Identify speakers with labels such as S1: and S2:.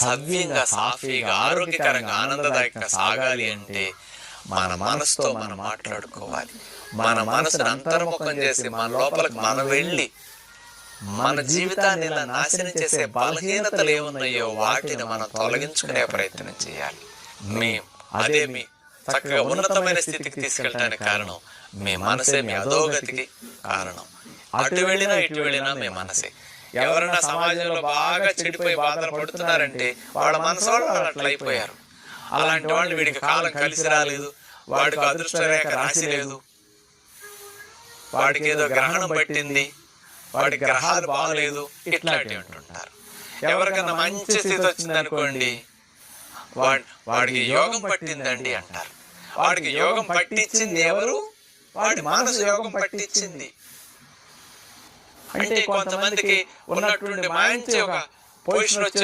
S1: సవ్యంగా, సాఫీగా, ఆరోగ్యకరంగా, ఆనందదాయకంగా సాగాలి అంటే మన మనసుతో మనం మాట్లాడుకోవాలి. మన మనసును అంతర్ముఖం చేసి మన లోపలికి మనం వెళ్ళి మన జీవితాన్ని ఇలా నాశనం చేసే బలహీనతలు ఏమున్నాయో వాటిని మనం తొలగించుకునే ప్రయత్నం చేయాలి. అదే మీ చక్కగా ఉన్నతమైన స్థితికి తీసుకెళ్ళడానికి కారణం మీ మనసే. మీ అధోగతికి కారణం అటు వెళ్ళినా ఇటు వెళ్ళినా మీ మనసే. ఎవరైనా సమాజంలో బాగా చెడిపోయి బాధలు పడుతున్నారంటే వాళ్ళ మనసు వాళ్ళు అట్లా అయిపోయారు. అలాంటి వాళ్ళు వీడికి కాలం కలిసి రాలేదు, వాడికి అదృష్ట రేఖ రాసి లేదు, వాడికి ఏదో గ్రహణం పట్టింది, వాడి గ్రహాలు బాగలేదు, ఇట్లాంటివి అంటుంటారు. ఎవరికన్నా మంచి స్థితి వచ్చింది అనుకోండి, వాడికి యోగం పట్టిందండి అంటారు. వాడికి యోగం పట్టించింది ఎవరు? వాడి మనసు యోగం పట్టించింది. అంటే కొంతమందికి ఉన్నటువంటి మంచి ఒక పొజిషన్ వచ్చి